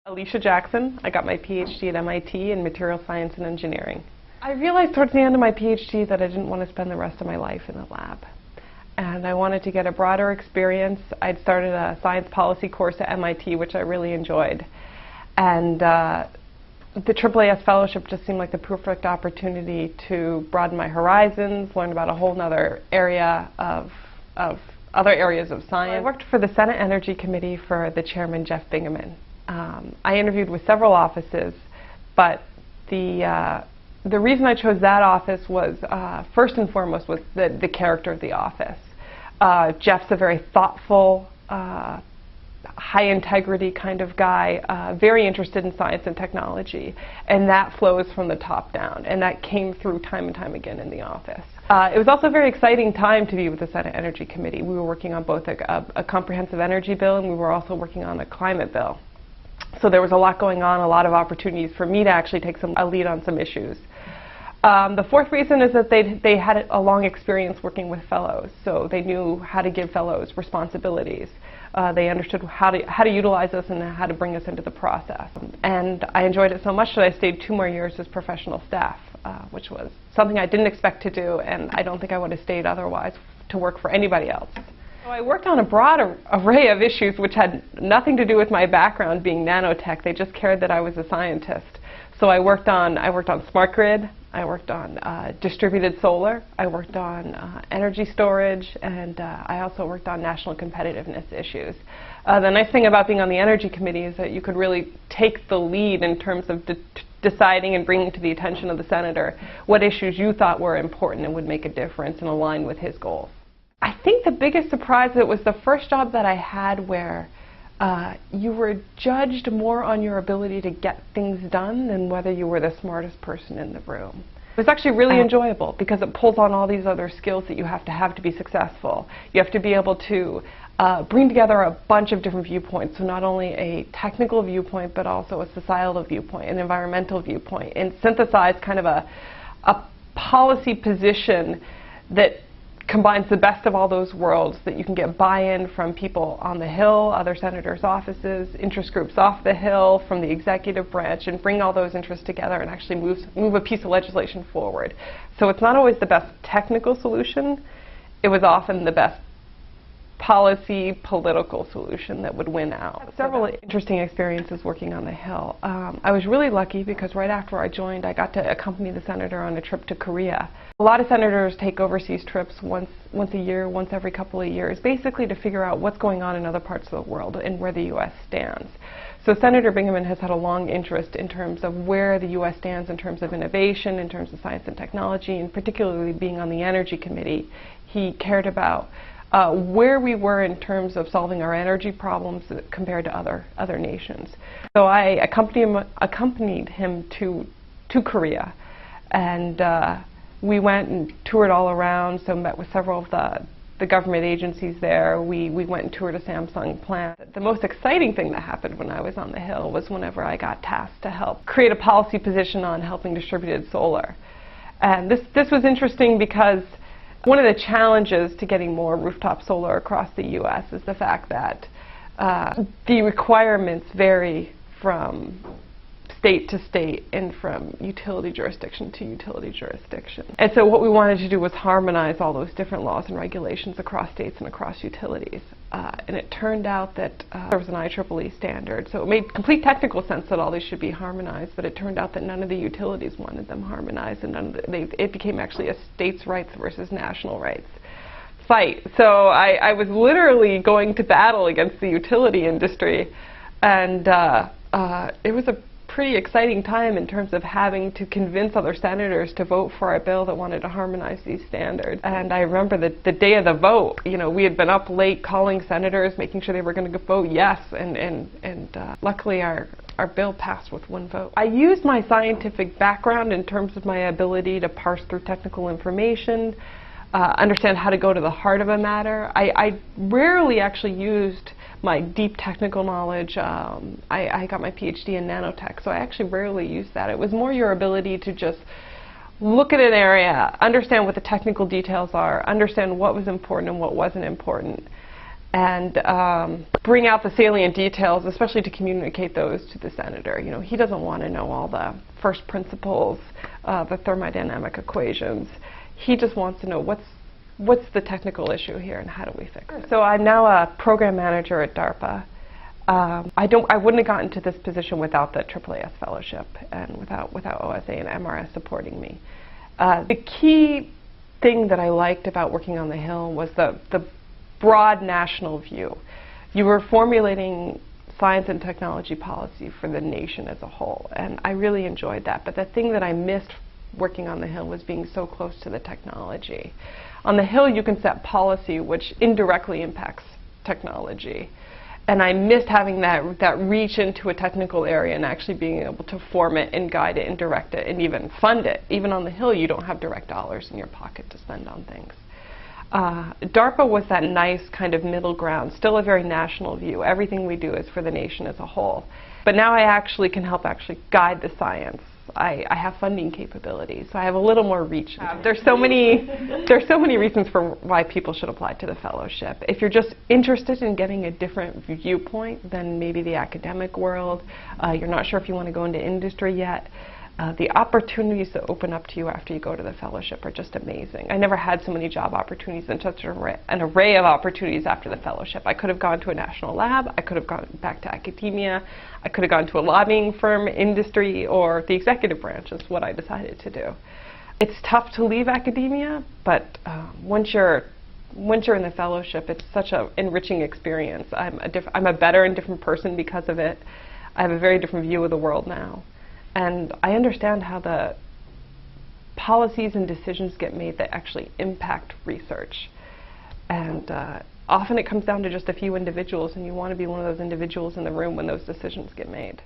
Alicia Jackson. I got my PhD at MIT in material science and engineering. I realized towards the end of my PhD that I didn't want to spend the rest of my life in the lab. And I wanted to get a broader experience. I'd started a science policy course at MIT, which I really enjoyed. And the AAAS fellowship just seemed like the perfect opportunity to broaden my horizons, learn about a whole other area of other areas of science. I worked for the Senate Energy Committee for the chairman, Jeff Bingaman. I interviewed with several offices, but the reason I chose that office was, first and foremost, was the character of the office. Jeff's a very thoughtful, high integrity kind of guy, very interested in science and technology, and that flows from the top down, and that came through time and time again in the office. It was also a very exciting time to be with the Senate Energy Committee. We were working on both a comprehensive energy bill, and we were also working on a climate bill. So there was a lot going on, a lot of opportunities for me to actually take a lead on some issues. The fourth reason is that they had a long experience working with fellows, so they knew how to give fellows responsibilities. They understood how to utilize us and how to bring us into the process. And I enjoyed it so much that I stayed 2 more years as professional staff, which was something I didn't expect to do, and I don't think I would have stayed otherwise to work for anybody else. So I worked on a broad array of issues which had nothing to do with my background being nanotech. They just cared that I was a scientist. So I worked on smart grid, I worked on distributed solar, I worked on energy storage, and I also worked on national competitiveness issues. The nice thing about being on the Energy Committee is that you could really take the lead in terms of deciding and bringing to the attention of the senator what issues you thought were important and would make a difference and align with his goals. I think the biggest surprise, it was the first job that I had where you were judged more on your ability to get things done than whether you were the smartest person in the room. It was actually really enjoyable because it pulls on all these other skills that you have to be successful. You have to be able to bring together a bunch of different viewpoints, so not only a technical viewpoint but also a societal viewpoint, an environmental viewpoint, and synthesize kind of a policy position that combines the best of all those worlds, that you can get buy-in from people on the Hill, other senators' offices, interest groups off the Hill, from the executive branch, and bring all those interests together and actually move a piece of legislation forward. So it's not always the best technical solution, it was often the best policy, political solution that would win out. Several interesting experiences working on the Hill. I was really lucky because right after I joined, I got to accompany the senator on a trip to Korea. A lot of senators take overseas trips once a year, once every couple of years, basically to figure out what's going on in other parts of the world and where the U.S. stands. So Senator Bingaman has had a long interest in terms of where the U.S. stands in terms of innovation, in terms of science and technology, and particularly being on the Energy Committee, he cared about where we were in terms of solving our energy problems compared to other nations. So I accompanied him to Korea, and we went and toured all around, so met with several of the government agencies there. We went and toured a Samsung plant. The most exciting thing that happened when I was on the Hill was whenever I got tasked to help create a policy position on helping distributed solar. And this was interesting because one of the challenges to getting more rooftop solar across the U.S. is the fact that the requirements vary from state to state and from utility jurisdiction to utility jurisdiction. And so what we wanted to do was harmonize all those different laws and regulations across states and across utilities. And it turned out that there was an IEEE standard, so it made complete technical sense that all these should be harmonized, but it turned out that none of the utilities wanted them harmonized, and it became actually a states' rights versus national rights fight. So I was literally going to battle against the utility industry, and it was a pretty exciting time in terms of having to convince other senators to vote for a bill that wanted to harmonize these standards. And I remember the day of the vote, you know, we had been up late calling senators, making sure they were going to vote yes, and luckily our bill passed with 1 vote. I used my scientific background in terms of my ability to parse through technical information, understand how to go to the heart of a matter. I rarely actually used my deep technical knowledge. I got my PhD in nanotech, so I actually rarely used that. It was more your ability to just look at an area, understand what the technical details are, understand what was important and what wasn't important, and bring out the salient details, especially to communicate those to the senator. You know, he doesn't want to know all the first principles, the thermodynamic equations. He just wants to know what's the technical issue here and how do we fix it. So I'm now a program manager at DARPA. I wouldn't have gotten to this position without the AAAS fellowship and without OSA and MRS supporting me. The key thing that I liked about working on the Hill was the broad national view. You were formulating science and technology policy for the nation as a whole, and I really enjoyed that. But the thing that I missed working on the Hill was being so close to the technology. On the Hill, you can set policy which indirectly impacts technology. And I missed having that reach into a technical area and actually being able to form it and guide it and direct it and even fund it. Even on the Hill, you don't have direct dollars in your pocket to spend on things. DARPA was that nice kind of middle ground, still a very national view. Everything we do is for the nation as a whole. But now I actually can help guide the science. I have funding capabilities, so I have a little more reach. There's so many reasons for why people should apply to the fellowship. If you're just interested in getting a different viewpoint than maybe the academic world, you're not sure if you want to go into industry yet, the opportunities that open up to you after you go to the fellowship are just amazing. I never had so many job opportunities and such an array of opportunities after the fellowship. I could have gone to a national lab, I could have gone back to academia, I could have gone to a lobbying firm, industry, or the executive branch is what I decided to do. It's tough to leave academia, but once you're in the fellowship, it's such an enriching experience. I'm a better and different person because of it. I have a very different view of the world now. And I understand how the policies and decisions get made that actually impact research. And often it comes down to just a few individuals, and you want to be one of those individuals in the room when those decisions get made.